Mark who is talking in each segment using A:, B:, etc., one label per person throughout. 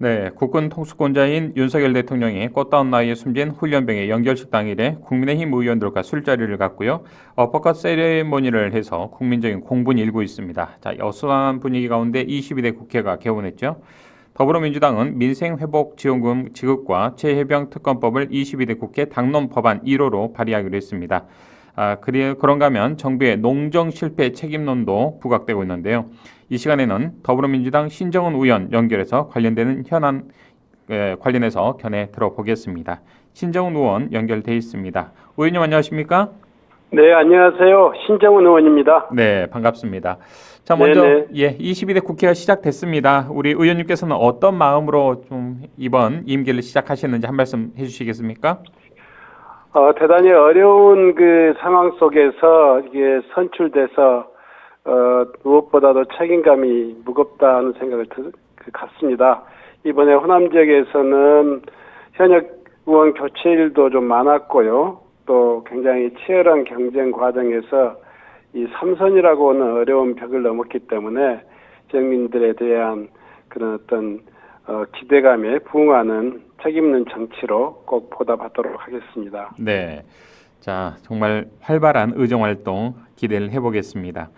A: 네, 국군 통수권자인 윤석열 대통령이 꽃다운 나이에 숨진 훈련병의 연결식 당일에 국민의힘 의원들과 술자리를 갖고요. 어퍼컷 세레모니를 해서 국민적인 공분이 일고 있습니다. 자, 어수선한 분위기 가운데 22대 국회가 개원했죠. 더불어민주당은 민생회복지원금 지급과 최해병 특검법을 22대 국회 당론 법안 1호로 발의하기로 했습니다. 그런가 하면 정부의 농정 실패 책임론도 부각되고 있는데요. 이 시간에는 더불어민주당 신정은 의원 연결해서 관련되는 현안 관련해서 견해 들어보겠습니다. 신정은 의원 연결돼 있습니다. 의원님 안녕하십니까?
B: 네, 안녕하세요. 신정은 의원입니다.
A: 네, 반갑습니다. 자, 먼저
B: 네네.
A: 22대 국회가 시작됐습니다. 우리 의원님께서는 어떤 마음으로 좀 이번 임기를 시작하셨는지 한 말씀 해주시겠습니까?
B: 대단히 어려운 그 상황 속에서 이게 선출돼서 무엇보다도 책임감이 무겁다는 생각을 갖습니다. 이번에 호남 지역에서는 현역 의원 교체일도 좀 많았고요. 또 굉장히 치열한 경쟁 과정에서 이 삼선이라고 하는 어려운 벽을 넘었기 때문에 지역민들에 대한 그런 어떤 기대감에 부응하는 책임 있는 정치로 꼭 보답하도록 하겠습니다.
A: 네, 자 정말 활발한 의정 활동 기대를 해보겠습니다.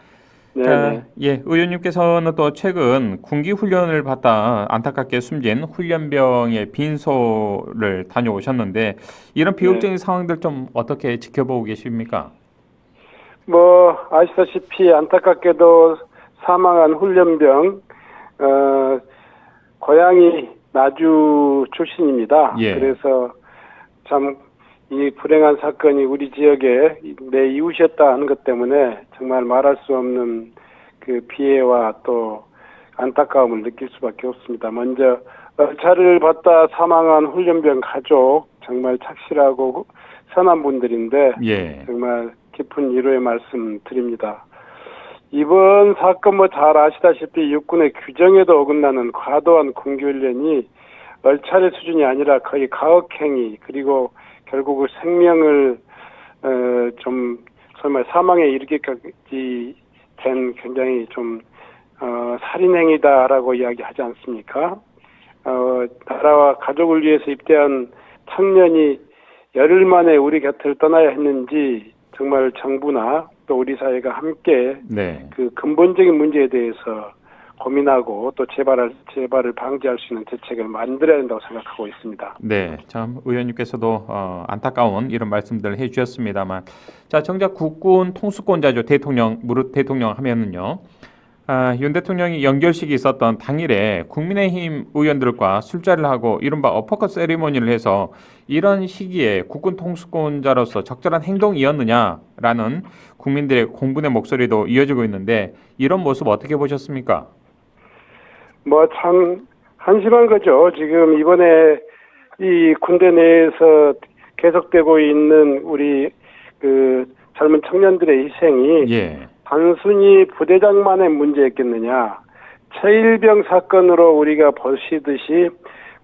B: 네네.
A: 자, 의원님께서는 또 최근 군기 훈련을 받다 안타깝게 숨진 훈련병의 빈소를 다녀오셨는데 이런 비극적인 상황들 좀 어떻게 지켜보고 계십니까?
B: 뭐 아시다시피 안타깝게도 사망한 훈련병 고향이 나주 출신입니다.
A: 예.
B: 그래서 참 이 불행한 사건이 우리 지역에 내 이웃이었다 하는 것 때문에 정말 말할 수 없는 그 피해와 또 안타까움을 느낄 수밖에 없습니다. 먼저 절차를 받다 사망한 훈련병 가족 정말 착실하고 선한 분들인데
A: 예.
B: 정말 깊은 위로의 말씀 드립니다. 이번 사건 뭐 잘 아시다시피 육군의 규정에도 어긋나는 과도한 군기훈련이 얼차례 수준이 아니라 거의 가혹행위 그리고 결국 생명을 좀 설마 사망에 이르기까지 된 굉장히 좀 살인행위다라고 이야기하지 않습니까? 나라와 가족을 위해서 입대한 청년이 열흘 만에 우리 곁을 떠나야 했는지 정말 정부나 또 우리 사회가 함께
A: 네.
B: 그 근본적인 문제에 대해서 고민하고 또 재발을 방지할 수 있는 대책을 만들어야 된다고 생각하고 있습니다.
A: 네, 참 의원님께서도 안타까운 이런 말씀들을 해주셨습니다만, 자 정작 국군 통수권자죠 무릇 대통령 하면은요. 윤 대통령이 연결식이 있었던 당일에 국민의힘 의원들과 술자리를 하고 이른바 어퍼컷 세리머니를 해서 이런 시기에 국군 통수권자로서 적절한 행동이었느냐라는 국민들의 공분의 목소리도 이어지고 있는데 이런 모습 어떻게 보셨습니까?
B: 뭐 참 한심한 거죠. 지금 이번에 이 군대 내에서 계속되고 있는 우리 그 젊은 청년들의 희생이 단순히 부대장만의 문제였겠느냐. 최일병 사건으로 우리가 보시듯이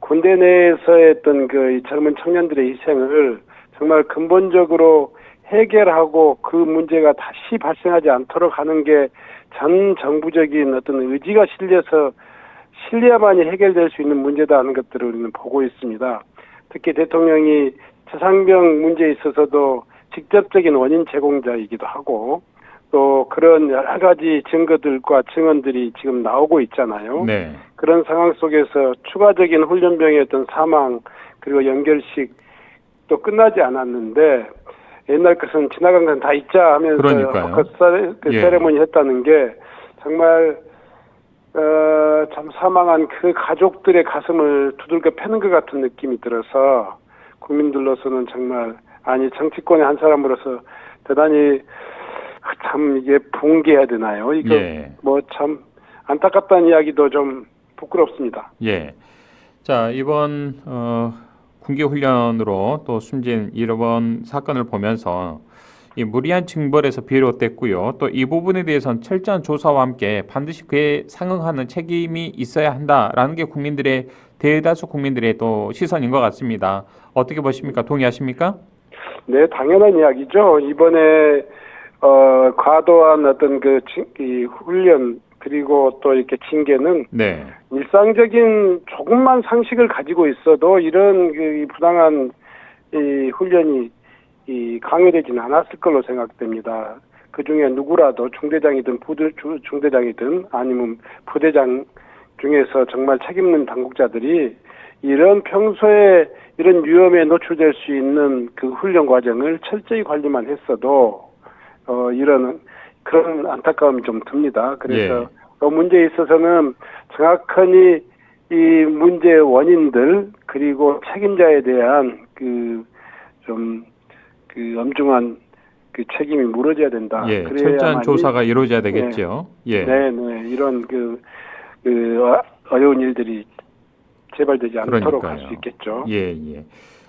B: 군대 내에서 했던 그 젊은 청년들의 희생을 정말 근본적으로 해결하고 그 문제가 다시 발생하지 않도록 하는 게 전 정부적인 어떤 의지가 실려야만이 해결될 수 있는 문제다 하는 것들을 우리는 보고 있습니다. 특히 대통령이 최상병 문제에 있어서도 직접적인 원인 제공자이기도 하고 또 그런 여러 가지 증거들과 증언들이 지금 나오고 있잖아요.
A: 네.
B: 그런 상황 속에서 추가적인 훈련병의 어떤 사망 그리고 연결식 또 끝나지 않았는데 옛날 것은 지나간 건 다 잊자 하면서 세레모니 했다는 게 정말 참 사망한 그 가족들의 가슴을 두들겨 패는 것 같은 느낌이 들어서 국민들로서는 정말 아니 정치권의 한 사람으로서 대단히 참 이게 붕괴해야 되나요? 이거 뭐 참 안타깝다는 이야기도 좀 부끄럽습니다.
A: 예. 자 이번 군기 훈련으로 또 숨진 이번 사건을 보면서 이 무리한 징벌에서 비롯됐고요. 또 이 부분에 대해서는 철저한 조사와 함께 반드시 그에 상응하는 책임이 있어야 한다라는 게 대다수 국민들의 또 시선인 것 같습니다. 어떻게 보십니까? 동의하십니까?
B: 네, 당연한 이야기죠. 이번에 과도한 어떤 이 훈련 그리고 또 이렇게 징계는 일상적인 조금만 상식을 가지고 있어도 이런 그 부당한 이 훈련이 강요되지는 않았을 걸로 생각됩니다. 그 중에 누구라도 중대장이든 중대장이든 아니면 부대장 중에서 정말 책임있는 당국자들이 이런 평소에 이런 위험에 노출될 수 있는 그 훈련 과정을 철저히 관리만 했어도 이런 그런 안타까움이 좀 듭니다. 그래서 그 문제에 있어서는 정확하니 이 문제의 원인들 그리고 책임자에 대한 그 엄중한 그 책임이 물어져야 된다.
A: 철저한 조사가 이루어져야 되겠죠.
B: 네, 이런 어려운 일들이 재발되지 않도록 할 수 있겠죠.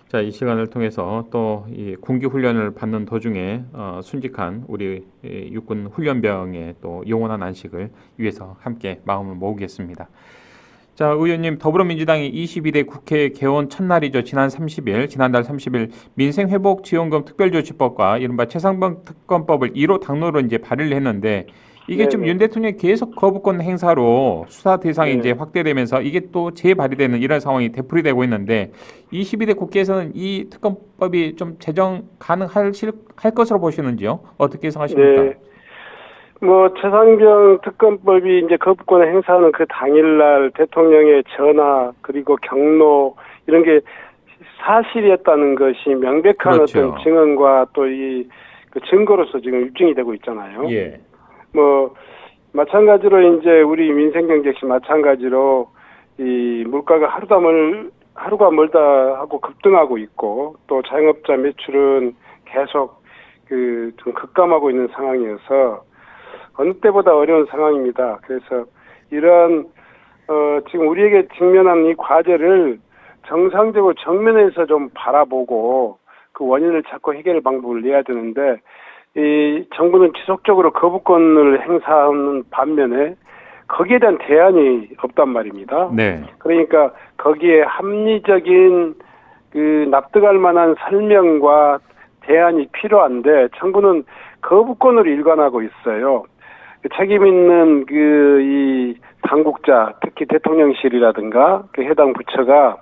A: 자, 이 시간을 통해서 또 이 군기 훈련을 받는 도중에 순직한 우리 육군 훈련병의 또 영원한 안식을 위해서 함께 마음을 모으겠습니다. 자, 의원님, 더불어민주당이 22대 국회 개원 첫날이죠. 지난달 30일 민생회복지원금 특별조치법과 이른바 최상병 특검법을 1호 당론으로 이제 발의를 했는데 이게 좀 윤 대통령이 계속 거부권 행사로 수사 대상이 이제 확대되면서 이게 또 재발의되는 이런 상황이 되풀이되고 있는데 22대 국회에서는 이 특검법이 좀 제정 가능할 것으로 보시는지요? 어떻게 예상하십니까?
B: 네. 최상병 특검법이 이제 거부권을 행사하는 그 당일날 대통령의 전화 그리고 경로 이런 게 사실이었다는 것이 명백한 어떤 증언과 또 그 증거로서 지금 입증이 되고 있잖아요. 마찬가지로 이제 우리 민생경제 역시 마찬가지로 이 물가가 하루가 멀다 하고 급등하고 있고 또 자영업자 매출은 계속 좀 급감하고 있는 상황이어서 어느 때보다 어려운 상황입니다. 그래서 이런 지금 우리에게 직면한 이 과제를 정상적으로 정면에서 좀 바라보고 그 원인을 찾고 해결 방법을 내야 되는데 이 정부는 지속적으로 거부권을 행사하는 반면에 거기에 대한 대안이 없단 말입니다. 그러니까 거기에 합리적인 그 납득할 만한 설명과 대안이 필요한데 정부는 거부권으로 일관하고 있어요. 책임 있는 이 당국자, 특히 대통령실이라든가 그 해당 부처가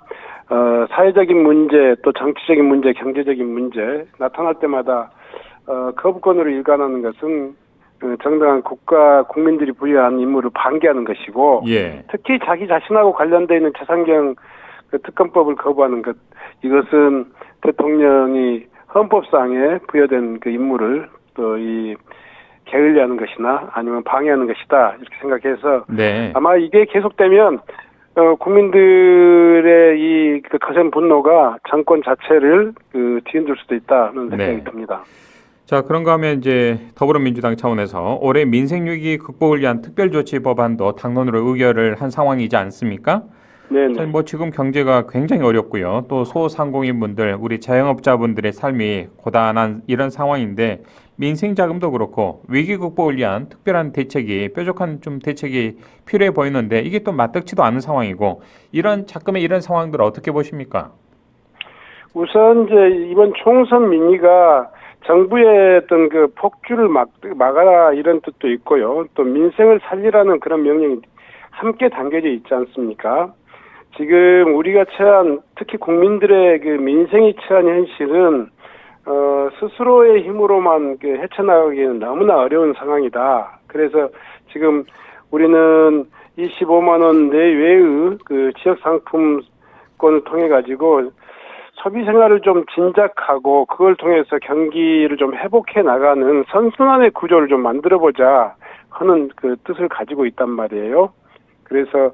B: 사회적인 문제, 또 정치적인 문제, 경제적인 문제 나타날 때마다 거부권으로 일관하는 것은 정당한 국민들이 부여한 임무를 방기하는 것이고 특히 자기 자신하고 관련되어 있는 최상병 특검법을 거부하는 것 이것은 대통령이 헌법상에 부여된 그 임무를 또 게을리하는 것이나 아니면 방해하는 것이다 이렇게 생각해서 아마 이게 계속되면 국민들의 이 거센 분노가 정권 자체를 뒤흔들 수도 있다는 생각이 듭니다.
A: 자, 그런가 하면 이제 더불어민주당 차원에서 올해 민생위기 극복을 위한 특별조치 법안도 당론으로 의결을 한 상황이지 않습니까? 지금 경제가 굉장히 어렵고요. 또 소상공인분들, 우리 자영업자분들의 삶이 고단한 이런 상황인데 민생 자금도 그렇고 위기 극복을 위한 특별한 대책이 뾰족한 좀 대책이 필요해 보이는데 이게 또 맞닥지도 않은 상황이고 이런 상황들을 어떻게 보십니까?
B: 우선 이제 이번 총선 민의가 정부의 어떤 그 폭주를 막아라 이런 뜻도 있고요. 또 민생을 살리라는 그런 명령이 함께 담겨져 있지 않습니까? 지금 우리가 특히 국민들의 그 민생이 처한 현실은 스스로의 힘으로만 헤쳐나가기에는 너무나 어려운 상황이다. 그래서 지금 우리는 25만 원 내외의 그 지역 상품권을 통해 가지고 소비 생활을 좀 진작하고 그걸 통해서 경기를 좀 회복해 나가는 선순환의 구조를 좀 만들어 보자 하는 그 뜻을 가지고 있단 말이에요. 그래서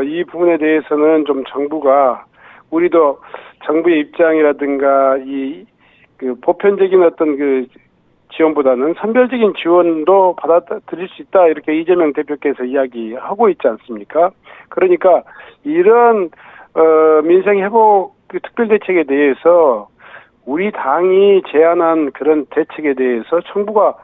B: 이 부분에 대해서는 좀 정부가 우리도 정부의 입장이라든가 그 보편적인 어떤 그 지원보다는 선별적인 지원도 받아들일 수 있다 이렇게 이재명 대표께서 이야기하고 있지 않습니까? 그러니까 이런 민생 회복 특별대책에 대해서 우리 당이 제안한 그런 대책에 대해서 정부가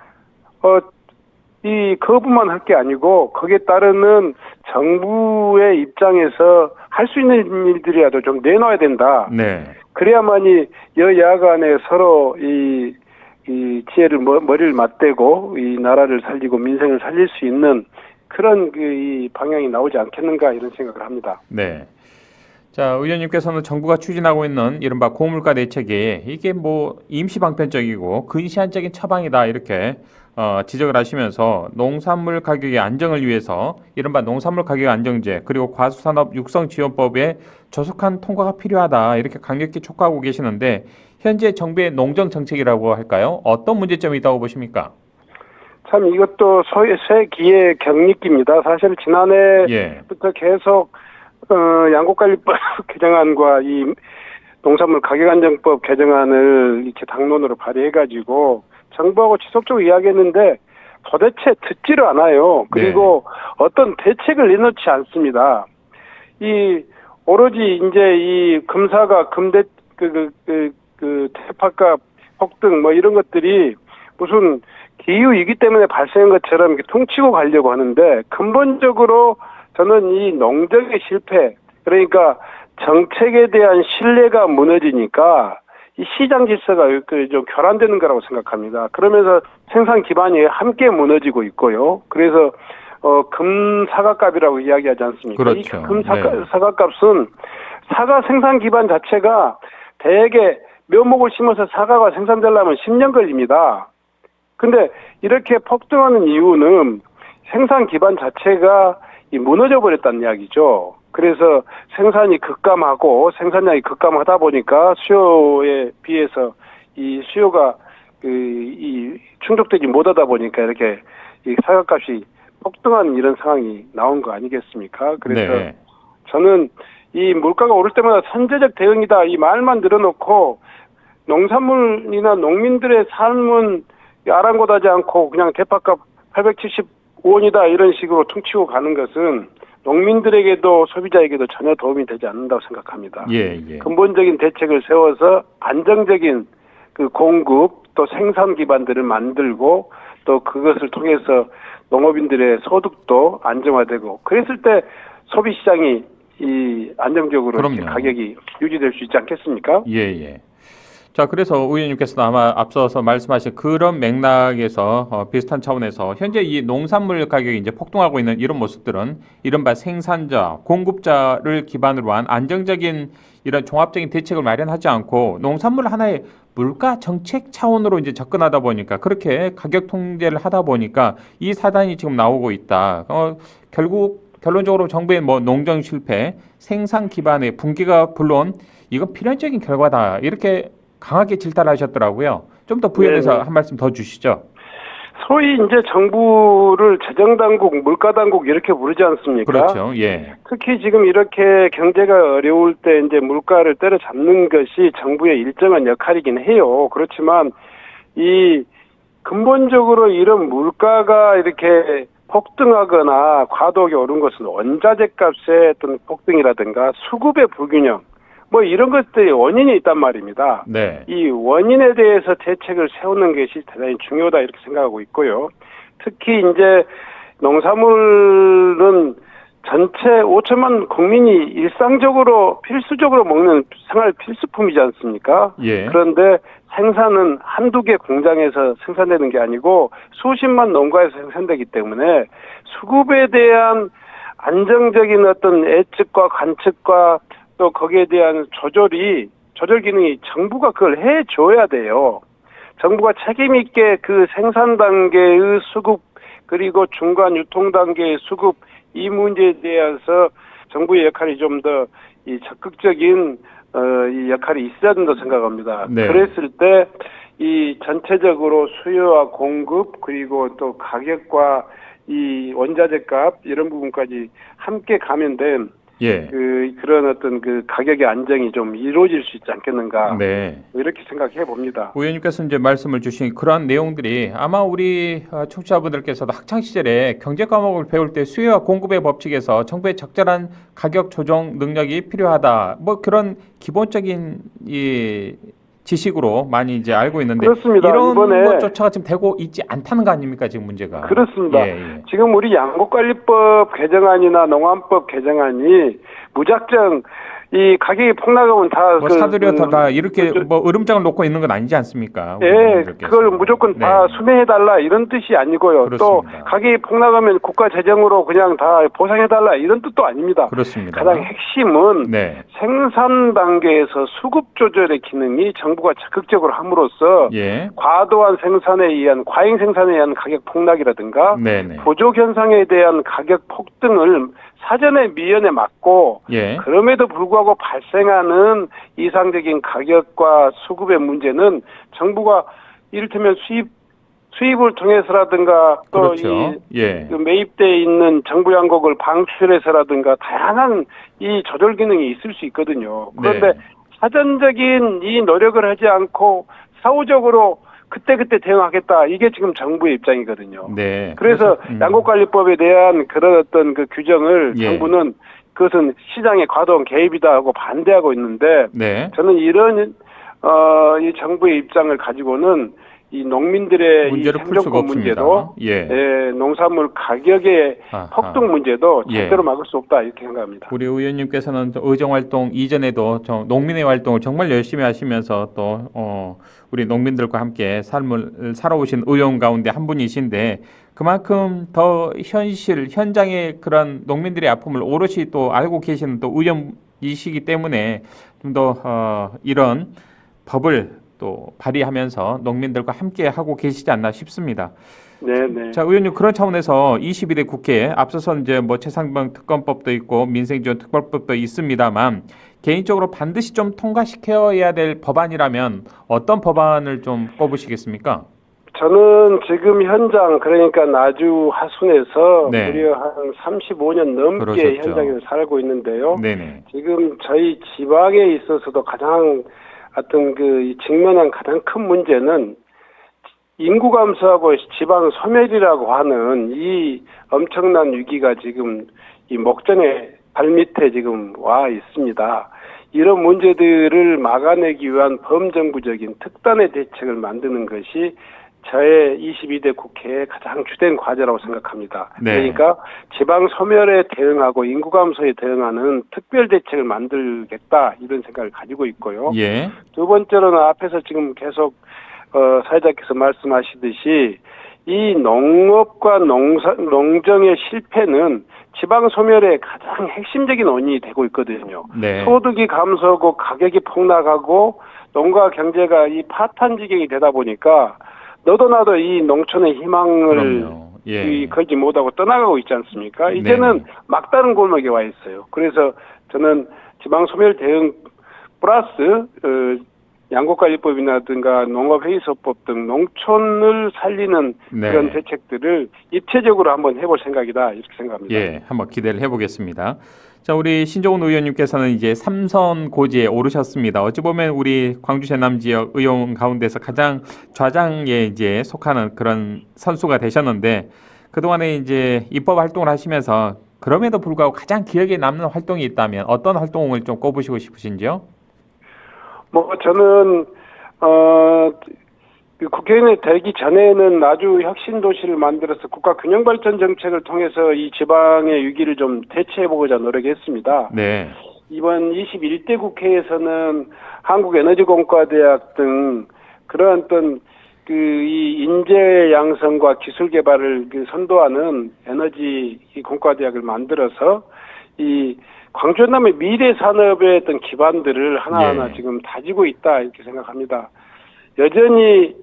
B: 거부만 할 게 아니고 거기에 따르는 정부의 입장에서 할 수 있는 일들이라도 좀 내놔야 된다. 그래야만이 여야 간에 서로 이 지혜를 머리를 맞대고 이 나라를 살리고 민생을 살릴 수 있는 그런 이 방향이 나오지 않겠는가 이런 생각을 합니다.
A: 자, 의원님께서는 정부가 추진하고 있는 이른바 고물가 대책이 이게 뭐 임시 방편적이고 근시안적인 처방이다 이렇게 지적을 하시면서 농산물 가격의 안정을 위해서 이른바 농산물 가격 안정제 그리고 과수산업 육성지원법의 조속한 통과가 필요하다 이렇게 강력히 촉구하고 계시는데 현재 정부의 농정 정책이라고 할까요? 어떤 문제점이 있다고 보십니까?
B: 참 이것도 새 기의 격리기입니다. 사실 지난해부터 계속 양곡관리법 개정안과 이 농산물 가격안정법 개정안을 이렇게 당론으로 발의해가지고 정부하고 지속적으로 이야기했는데 도대체 듣지를 않아요. 그리고 어떤 대책을 내놓지 않습니다. 이 오로지 이제 이 금사가 대파값 폭등 뭐 이런 것들이 무슨 기후 위기 때문에 발생한 것처럼 이렇게 퉁치고 가려고 하는데 근본적으로 저는 이 농정의 실패, 그러니까 정책에 대한 신뢰가 무너지니까 이 시장 질서가 좀 결함되는 거라고 생각합니다. 그러면서 생산 기반이 함께 무너지고 있고요. 그래서 금사과값이라고 이야기하지 않습니까?
A: 그렇죠.
B: 이 금사과값은 사과 생산 기반 자체가 대개 묘목을 심어서 사과가 생산되려면 10년 걸립니다. 근데 이렇게 폭등하는 이유는 생산 기반 자체가 무너져 버렸다는 이야기죠. 그래서 생산이 급감하고 생산량이 급감하다 보니까 수요에 비해서 이 수요가 충족되지 못하다 보니까 이렇게 이 사과값이 폭등하는 이런 상황이 나온 거 아니겠습니까? 그래서 저는 이 물가가 오를 때마다 선제적 대응이다 이 말만 늘어놓고 농산물이나 농민들의 삶은 아랑곳하지 않고 그냥 대파값 875원이다 이런 식으로 퉁치고 가는 것은 농민들에게도 소비자에게도 전혀 도움이 되지 않는다고 생각합니다. 근본적인 대책을 세워서 안정적인 그 공급 또 생산 기반들을 만들고 또 그것을 통해서 농업인들의 소득도 안정화되고 그랬을 때 소비 시장이 이 안정적으로 가격이 유지될 수 있지 않겠습니까?
A: 자, 그래서 의원님께서도 아마 앞서서 말씀하신 그런 맥락에서 비슷한 차원에서 현재 이 농산물 가격이 이제 폭등하고 있는 이런 모습들은 이른바 생산자, 공급자를 기반으로 한 안정적인 이런 종합적인 대책을 마련하지 않고 농산물 하나의 물가 정책 차원으로 이제 접근하다 보니까 그렇게 가격 통제를 하다 보니까 이 사단이 지금 나오고 있다. 결국 결론적으로 정부의 뭐 농정 실패, 생산 기반의 붕괴가 물론 이건 필연적인 결과다. 이렇게 강하게 질타하셨더라고요. 좀 더 부연해서 한 말씀 더 주시죠.
B: 소위 이제 정부를 재정당국, 물가당국 이렇게 부르지 않습니까?
A: 그렇죠.
B: 특히 지금 이렇게 경제가 어려울 때 이제 물가를 때려잡는 것이 정부의 일정한 역할이긴 해요. 그렇지만 이 근본적으로 이런 물가가 이렇게 폭등하거나 과도하게 오른 것은 원자재 값의 어떤 폭등이라든가 수급의 불균형 뭐 이런 것들이 원인이 있단 말입니다. 이 원인에 대해서 대책을 세우는 것이 대단히 중요하다 이렇게 생각하고 있고요. 특히 이제 농산물은 전체 5천만 국민이 일상적으로 필수적으로 먹는 생활 필수품이지 않습니까? 그런데 생산은 한두 개 공장에서 생산되는 게 아니고 수십만 농가에서 생산되기 때문에 수급에 대한 안정적인 어떤 예측과 관측과 또 거기에 대한 조절 기능이 정부가 그걸 해줘야 돼요. 정부가 책임 있게 그 생산 단계의 수급 그리고 중간 유통 단계의 수급 이 문제에 대해서 정부의 역할이 좀 더 이 적극적인 이 역할이 있어야 된다고 생각합니다. 그랬을 때 이 전체적으로 수요와 공급 그리고 또 가격과 이 원자재 값 이런 부분까지 함께 가면 된 그런 어떤 그 가격의 안정이 좀 이루어질 수 있지 않겠는가. 이렇게 생각해 봅니다.
A: 의원님께서 이제 말씀을 주신 그러한 내용들이 아마 우리 청취자분들께서도 학창 시절에 경제 과목을 배울 때 수요와 공급의 법칙에서 정부의 적절한 가격 조정 능력이 필요하다. 뭐 그런 기본적인 이 지식으로 많이 이제 알고 있는데
B: 그렇습니다.
A: 이런
B: 이번에
A: 것조차가 지금 되고 있지 않다는 거 아닙니까 지금 문제가?
B: 그렇습니다. 지금 우리 양곡관리법 개정안이나 농안법 개정안이 무작정 이 가격이 폭락하면 다
A: 뭐 사들여 다 이렇게 뭐 으름장을 놓고 있는 건 아니지 않습니까?
B: 예,
A: 의원님들께서.
B: 그걸 무조건 다
A: 네.
B: 수매해달라 이런 뜻이 아니고요.
A: 그렇습니다.
B: 또 가격이 폭락하면 국가 재정으로 그냥 다 보상해달라 이런 뜻도 아닙니다.
A: 그렇습니다.
B: 가장 핵심은
A: 네.
B: 생산 단계에서 수급 조절의 기능이 정부가 적극적으로 함으로써
A: 예.
B: 과도한 생산에 의한 과잉 생산에 의한 가격 폭락이라든가
A: 네네.
B: 부족 현상에 대한 가격 폭등을 사전에 미연에 막고
A: 예.
B: 그럼에도 불구하고 발생하는 이상적인 가격과 수급의 문제는 정부가 이를테면 수입을 통해서라든가 또
A: 그렇죠.
B: 이
A: 예.
B: 매입돼 있는 정부 양곡을 방출해서라든가 다양한 이 조절 기능이 있을 수 있거든요. 그런데
A: 네.
B: 사전적인 이 노력을 하지 않고 사후적으로 그때그때 대응하겠다. 이게 지금 정부의 입장이거든요.
A: 네.
B: 그래서 양곡관리법에 대한 그런 어떤 그 규정을
A: 예.
B: 정부는 그것은 시장의 과도한 개입이다 하고 반대하고 있는데
A: 네.
B: 저는 이런 이 정부의 입장을 가지고는 이 농민들의 이
A: 문제를 풀 수가
B: 생존권 문제도
A: 없습니다. 예.
B: 농산물 가격의
A: 아하.
B: 폭등 문제도
A: 예.
B: 절대로 막을 수 없다 이렇게 생각합니다.
A: 우리 의원님께서는 의정 활동 이전에도 농민의 활동을 정말 열심히 하시면서 또 우리 농민들과 함께 삶을 살아오신 의원 가운데 한 분이신데 그만큼 더 현장의 그런 농민들의 아픔을 오롯이 또 알고 계시는 또 의원이시기 때문에 좀 더 이런 법을 또 발의하면서 농민들과 함께 하고 계시지 않나 싶습니다.
B: 네.
A: 자, 의원님 그런 차원에서 22대 국회에 앞서서 이제 뭐 최상병 특검법도 있고 민생지원 특별법도 있습니다만 개인적으로 반드시 좀 통과시켜야 될 법안이라면 어떤 법안을 좀 꼽으시겠습니까?
B: 저는 지금 현장 그러니까 나주 하순에서
A: 네.
B: 무려 한 35년 넘게
A: 그러셨죠.
B: 현장에서 살고 있는데요.
A: 네네.
B: 지금 저희 지방에 있어서도 가장 어떤 그 직면한 가장 큰 문제는 인구 감소하고 지방 소멸이라고 하는 이 엄청난 위기가 지금 이 목전에 발밑에 지금 와 있습니다. 이런 문제들을 막아내기 위한 범정부적인 특단의 대책을 만드는 것이 저의 22대 국회의 가장 주된 과제라고 생각합니다.
A: 네.
B: 그러니까 지방 소멸에 대응하고 인구 감소에 대응하는 특별 대책을 만들겠다 이런 생각을 가지고 있고요.
A: 예.
B: 두 번째로는 앞에서 지금 계속 사회자께서 말씀하시듯이 이 농업과 농정의 실패는 지방 소멸의 가장 핵심적인 원인이 되고 있거든요.
A: 네.
B: 소득이 감소하고 가격이 폭락하고 농가 경제가 이 파탄 지경이 되다 보니까 너도 나도 이 농촌의 희망을
A: 그럼요. 예.
B: 걸지 못하고 떠나가고 있지 않습니까? 이제는 막다른 골목에 와 있어요. 그래서 저는 지방 소멸 대응 플러스 양곡관리법이라든가 농업회의소법 등 농촌을 살리는
A: 네.
B: 그런 대책들을 입체적으로 한번 해볼 생각이다 이렇게 생각합니다.
A: 예, 한번 기대를 해보겠습니다. 자, 우리 신종훈 의원님께서는 이제 삼선 고지에 오르셨습니다. 어찌 보면 우리 광주 제남 지역 의원 가운데서 가장 좌장에 이제 속하는 그런 선수가 되셨는데 그 동안에 이제 입법 활동을 하시면서 그럼에도 불구하고 가장 기억에 남는 활동이 있다면 어떤 활동을 좀 꼽으시고 싶으신지요?
B: 뭐 저는 그 국회의원이 되기 전에는 나주 혁신도시를 만들어서 국가균형발전 정책을 통해서 이 지방의 위기를 좀 대체해보고자 노력했습니다.
A: 네.
B: 이번 21대 국회에서는 한국에너지공과대학 등 그런 어떤 그 이 인재 양성과 기술 개발을 선도하는 에너지 공과대학을 만들어서 이 광주 전남의 미래 산업의 어떤 기반들을 하나하나
A: 예.
B: 지금 다지고 있다 이렇게 생각합니다. 여전히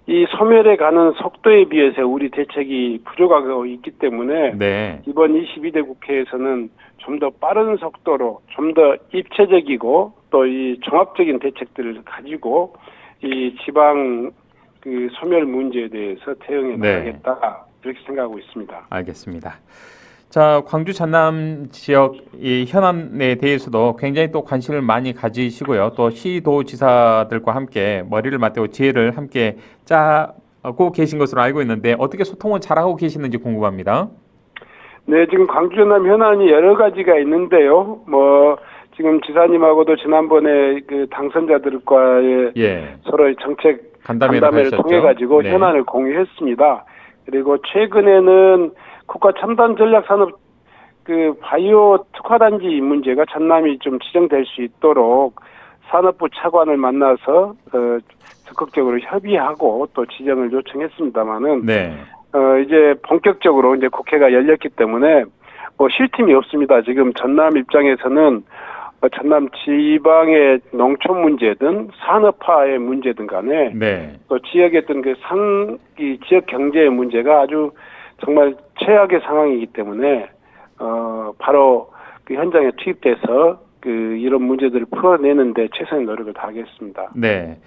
B: 이 소멸에 가는 속도에 비해서 우리 대책이 부족하고 있기 때문에
A: 네.
B: 이번 22대 국회에서는 좀 더 빠른 속도로 좀 더 입체적이고 또 이 종합적인 대책들을 가지고 이 지방 그 소멸 문제에 대해서 대응해 나가겠다 이렇게 생각하고 있습니다.
A: 알겠습니다. 자, 광주 전남 지역 이 현안에 대해서도 굉장히 또 관심을 많이 가지시고요. 또 시도지사들과 함께 머리를 맞대고 지혜를 함께 짜고 계신 것으로 알고 있는데 어떻게 소통을 잘하고 계시는지 궁금합니다.
B: 네, 지금 광주 전남 현안이 여러 가지가 있는데요. 뭐 지금 지사님하고도 지난번에 그 당선자들과의 서로의 정책 간담회를 통해 가지고 현안을 공유했습니다. 그리고 최근에는 국가 첨단 전략 산업 그 바이오 특화단지 문제가 전남이 좀 지정될 수 있도록 산업부 차관을 만나서 적극적으로 협의하고 또 지정을 요청했습니다마는
A: 네.
B: 이제 본격적으로 이제 국회가 열렸기 때문에 뭐 쉴 틈이 없습니다. 지금 전남 입장에서는 전남 지방의 농촌 문제든 산업화의 문제든 간에
A: 네.
B: 또 지역의 어떤 이 지역 경제의 문제가 아주 정말 최악의 상황이기 때문에 바로 그 현장에 투입돼서 이런 문제들을 풀어내는데 최선의 노력을 다하겠습니다.
A: 네.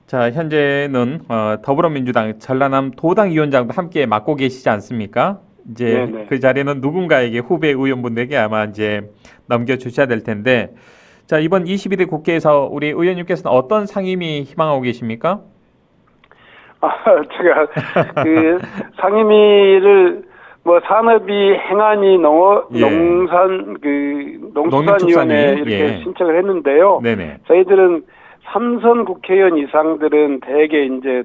A: 자, 현재는 더불어민주당 전라남 도당위원장도 함께 맡고 계시지 않습니까? 이제
B: 네네.
A: 그 자리는 누군가에게 후배 의원분들에게 아마 이제 넘겨주셔야 될 텐데, 자, 이번 22대 국회에서 우리 의원님께서는 어떤 상임위 희망하고 계십니까?
B: 제가 그 상임위를 뭐 산업이 행안위
A: 예.
B: 농수산위원회 이렇게
A: 예.
B: 신청을 했는데요.
A: 네네.
B: 저희들은 3선 국회의원 이상들은 대개 이제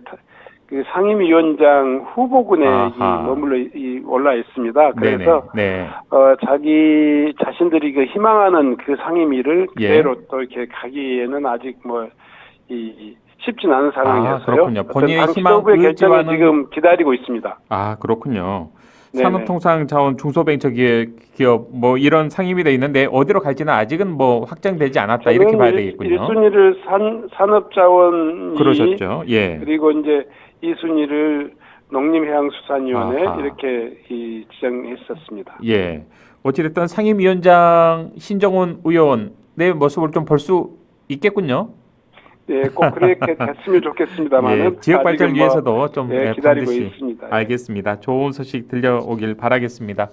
B: 그 상임위원장 후보군에 머물러 올라 있습니다. 그래서
A: 네네. 네.
B: 자기 자신들이 그 희망하는 그 상임위를 그대로
A: 예.
B: 또 이렇게 가기에는 아직 쉽진 않은 상황이어서요.
A: 그렇군요. 본인의 희망
B: 후보의 결정을
A: 의지와는
B: 지금 기다리고 있습니다.
A: 그렇군요.
B: 네네.
A: 산업통상자원 중소벤처기업 뭐 이런 상임위 돼 있는데 어디로 갈지는 아직은 뭐 확정되지 않았다 이렇게 봐야 되겠군요.
B: 1순위를 산업자원위
A: 그러셨죠. 예.
B: 그리고 이제 2순위를 농림해양수산위원회 이렇게 지정했었습니다.
A: 예. 어찌됐든 상임위원장 신정훈 의원의 모습을 좀 볼 수 있겠군요.
B: 네, 꼭 그렇게 됐으면 좋겠습니다만은
A: 예, 지역 발전을 위해서도 좀
B: 기다리고
A: 반드시
B: 있습니다.
A: 알겠습니다. 좋은 소식 들려오길 바라겠습니다.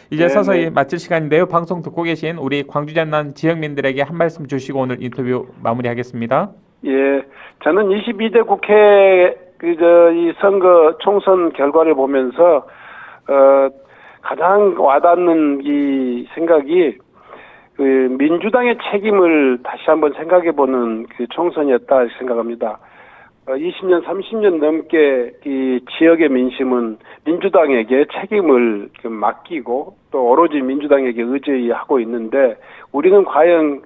A: 이제
B: 네네.
A: 서서히 마칠 시간인데요. 방송 듣고 계신 우리 광주 전남 지역민들에게 한 말씀 주시고 오늘 인터뷰 마무리하겠습니다.
B: 예, 저는 22대 국회 이 선거 총선 결과를 보면서 가장 와닿는 이 생각이 그 민주당의 책임을 다시 한번 생각해보는 그 총선이었다 생각합니다. 20년, 30년 넘게 이 지역의 민심은 민주당에게 책임을 맡기고 또 오로지 민주당에게 의지하고 있는데 우리는 과연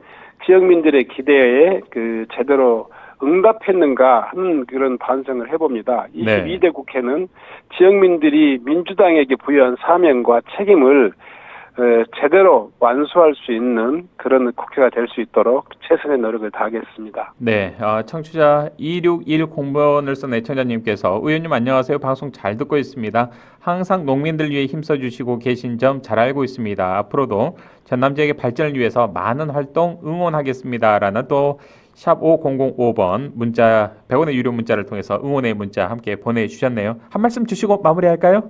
B: 지역민들의 기대에 제대로 응답했는가 하는 그런 반성을 해봅니다. 22대 국회는 지역민들이 민주당에게 부여한 사명과 책임을 제대로 완수할 수 있는 그런 국회가 될 수 있도록 최선의 노력을 다하겠습니다.
A: 네, 청취자 2610번을 쓴 애청자님께서 의원님 안녕하세요. 방송 잘 듣고 있습니다. 항상 농민들 위해 힘써주시고 계신 점 잘 알고 있습니다. 앞으로도 전남 지역의 발전을 위해서 많은 활동 응원하겠습니다. 라는 또 샵 5005번 문자 100원의 유료 문자를 통해서 응원의 문자 함께 보내주셨네요. 한 말씀 주시고 마무리할까요?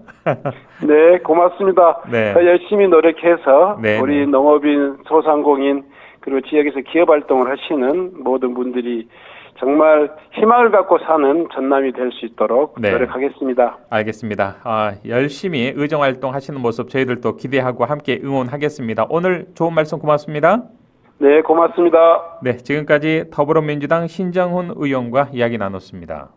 B: 네, 고맙습니다.
A: 네.
B: 열심히 노력해서
A: 네,
B: 우리 농업인, 소상공인 그리고 지역에서 기업 활동을 하시는 모든 분들이 정말 희망을 갖고 사는 전남이 될 수 있도록 노력하겠습니다.
A: 알겠습니다. 열심히 의정활동 하시는 모습 저희들도 기대하고 함께 응원하겠습니다. 오늘 좋은 말씀 고맙습니다.
B: 네, 고맙습니다.
A: 네, 지금까지 더불어민주당 신정훈 의원과 이야기 나눴습니다.